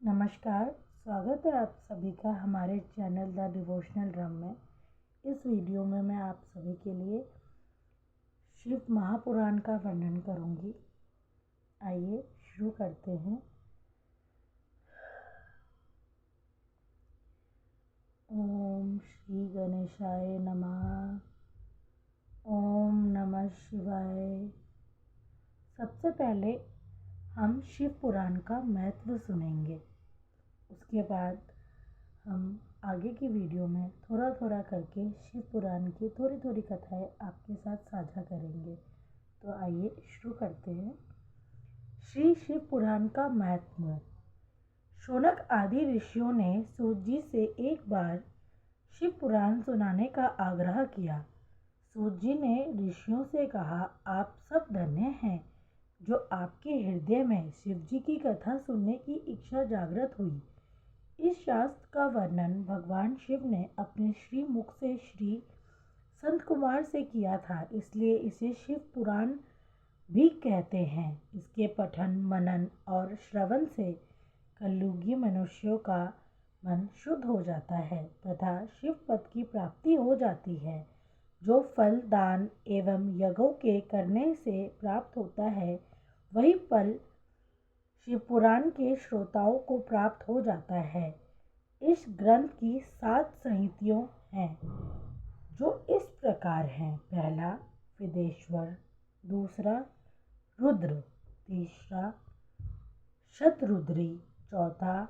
नमस्कार। स्वागत है आप सभी का हमारे चैनल द डिवोशनल ड्रम में। इस वीडियो में मैं आप सभी के लिए शिव महापुराण का वर्णन करूंगी। आइए शुरू करते हैं। ओम श्री गणेशाय नमः। ओम नमः शिवाय। सबसे पहले हम शिव पुराण का महत्व सुनेंगे। उसके बाद हम आगे की वीडियो में थोड़ा थोड़ा करके शिव पुराण की थोड़ी थोड़ी कथाएं आपके साथ साझा करेंगे। तो आइए शुरू करते हैं। श्री शिव पुराण का महत्व। शौनक आदि ऋषियों ने सूत जी से एक बार शिव पुराण सुनाने का आग्रह किया। सूत जी ने ऋषियों से कहा, आप सब धन्य हैं जो आपके हृदय में शिव जी की कथा सुनने की इच्छा जागृत हुई। इस शास्त्र का वर्णन भगवान शिव ने अपने श्री मुख से श्री संत कुमार से किया था, इसलिए इसे शिव पुराण भी कहते हैं। इसके पठन, मनन और श्रवण से कलयुगी मनुष्यों का मन शुद्ध हो जाता है तथा शिव पद की प्राप्ति हो जाती है। जो फल दान एवं यज्ञों के करने से प्राप्त होता है, वही फल शिव पुराण के श्रोताओं को प्राप्त हो जाता है। इस ग्रंथ की 7 संहिताएं हैं जो इस प्रकार हैं। पहला विदेश्वर, दूसरा रुद्र, तीसरा शतरुद्री, चौथा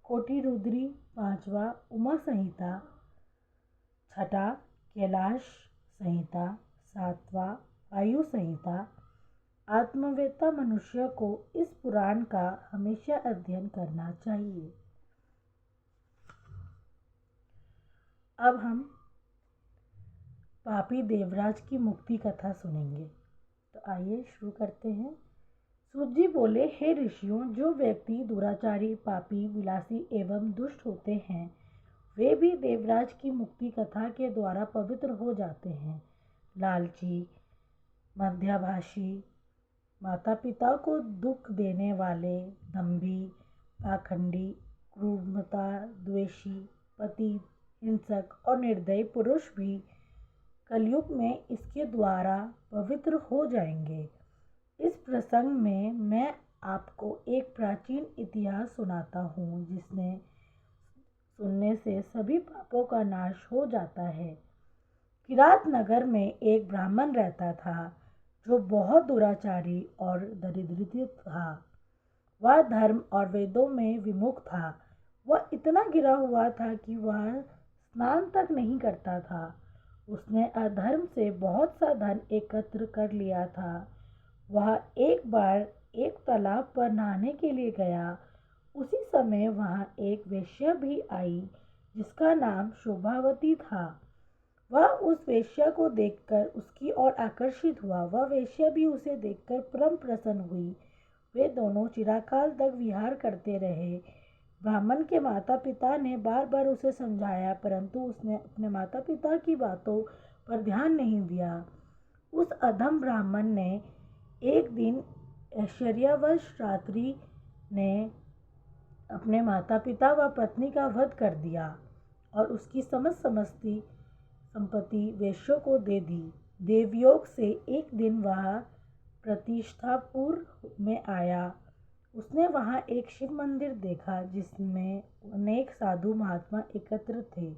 कोटि रुद्री, पांचवा उमा संहिता, छठा कैलाश संहिता, सातवां वायु संहिता। आत्मवेत्ता मनुष्य को इस पुराण का हमेशा अध्ययन करना चाहिए। अब हम पापी देवराज की मुक्ति कथा सुनेंगे। तो आइए शुरू करते हैं। सूत जी बोले, हे ऋषियों, जो व्यक्ति दुराचारी, पापी, विलासी एवं दुष्ट होते हैं, वे भी देवराज की मुक्ति कथा के द्वारा पवित्र हो जाते हैं। लालची, मध्याभाषी, माता पिता को दुख देने वाले, दंभी, पाखंडी, क्रूरता, द्वेषी, पति, हिंसक और निर्दयी पुरुष भी कलयुग में इसके द्वारा पवित्र हो जाएंगे। इस प्रसंग में मैं आपको एक प्राचीन इतिहास सुनाता हूँ, जिसने सुनने से सभी पापों का नाश हो जाता है। किरात नगर में एक ब्राह्मण रहता था जो बहुत दुराचारी और दरिद्र था। वह धर्म और वेदों में विमुख था। वह इतना गिरा हुआ था कि वह स्नान तक नहीं करता था। उसने अधर्म से बहुत सा धन एकत्र कर लिया था। वह एक बार एक तालाब पर नहाने के लिए गया। उसी समय वहां एक वेश्या भी आई जिसका नाम शोभावती था। वह उस वेश्या को देखकर उसकी ओर आकर्षित हुआ। वह वेश्या भी उसे देखकर परम प्रसन्न हुई। वे दोनों चिरकाल तक विहार करते रहे। ब्राह्मण के माता पिता ने बार बार उसे समझाया, परंतु उसने अपने माता पिता की बातों पर ध्यान नहीं दिया। उस अधम ब्राह्मण ने एक दिन ऐश्वर्यवश रात्रि ने अपने माता पिता व पत्नी का वध कर दिया और उसकी समस्त संपत्ति वेश्यों को दे दी। देवयोग से एक दिन वह प्रतिष्ठापुर में आया। उसने वहां एक शिव मंदिर देखा जिसमें अनेक साधु महात्मा एकत्र थे।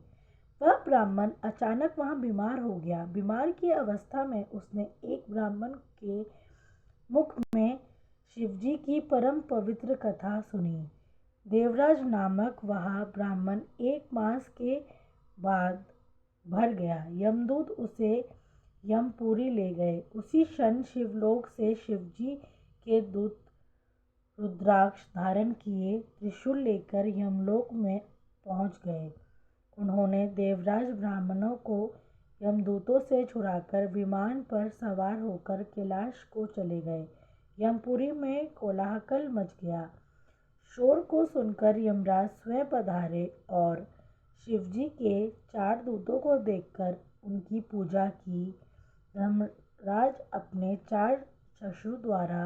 वह ब्राह्मण अचानक वहां बीमार हो गया। बीमार की अवस्था में उसने एक ब्राह्मण के मुख में शिवजी की परम पवित्र कथा सुनी। देवराज नामक वह ब्राह्मण 1 मास के बाद भर गया। यमदूत उसे यमपुरी ले गए। उसी क्षण शिवलोक से शिवजी के दूत रुद्राक्ष धारण किए त्रिशूल लेकर यमलोक में पहुंच गए। उन्होंने देवराज ब्राह्मणों को यमदूतों से छुड़ाकर विमान पर सवार होकर कैलाश को चले गए। यमपुरी में कोलाहल मच गया। शोर को सुनकर यमराज स्वयं पधारे और शिवजी के 4 दूतों को देखकर उनकी पूजा की। धर्मराज अपने 4 चक्षु द्वारा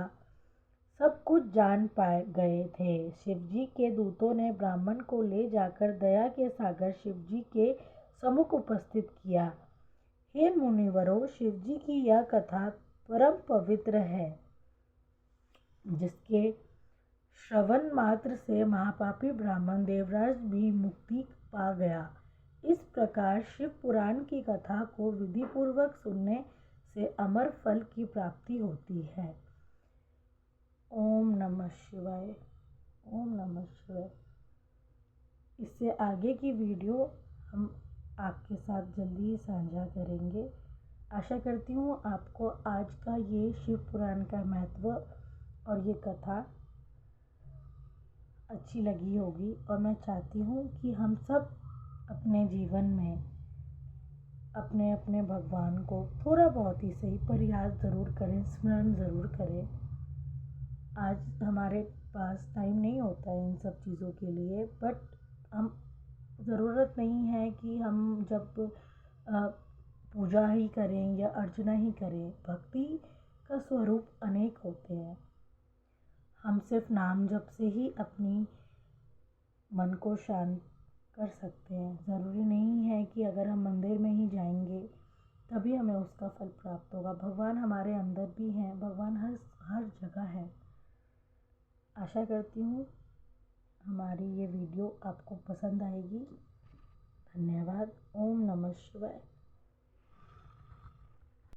सब कुछ जान पा गए थे। शिवजी के दूतों ने ब्राह्मण को ले जाकर दया के सागर शिवजी के सम्मुख उपस्थित किया। हे मुनिवरों, शिवजी की यह कथा परम पवित्र है, जिसके श्रवण मात्र से महापापी ब्राह्मण देवराज भी मुक्ति पा गया। इस प्रकार शिव पुराण की कथा को विधि पूर्वक सुनने से अमर फल की प्राप्ति होती है। ओम नमः शिवाय। ओम नमः शिवाय। इससे आगे की वीडियो हम आपके साथ जल्दी ही साझा करेंगे। आशा करती हूँ आपको आज का ये शिव पुराण का महत्व और ये कथा अच्छी लगी होगी, और मैं चाहती हूँ कि हम सब अपने जीवन में अपने अपने भगवान को थोड़ा बहुत ही सही पर याद ज़रूर करें, स्मरण ज़रूर करें। आज हमारे पास टाइम नहीं होता है इन सब चीज़ों के लिए, बट हम ज़रूरत नहीं है कि हम जब पूजा ही करें या अर्चना ही करें। भक्ति का स्वरूप अनेक होते हैं। हम सिर्फ नाम जप से ही अपनी मन को शांत कर सकते हैं। ज़रूरी नहीं है कि अगर हम मंदिर में ही जाएंगे तभी हमें उसका फल प्राप्त होगा। भगवान हमारे अंदर भी हैं, भगवान हर जगह है। आशा करती हूँ हमारी ये वीडियो आपको पसंद आएगी। धन्यवाद। ओम नमः शिवाय।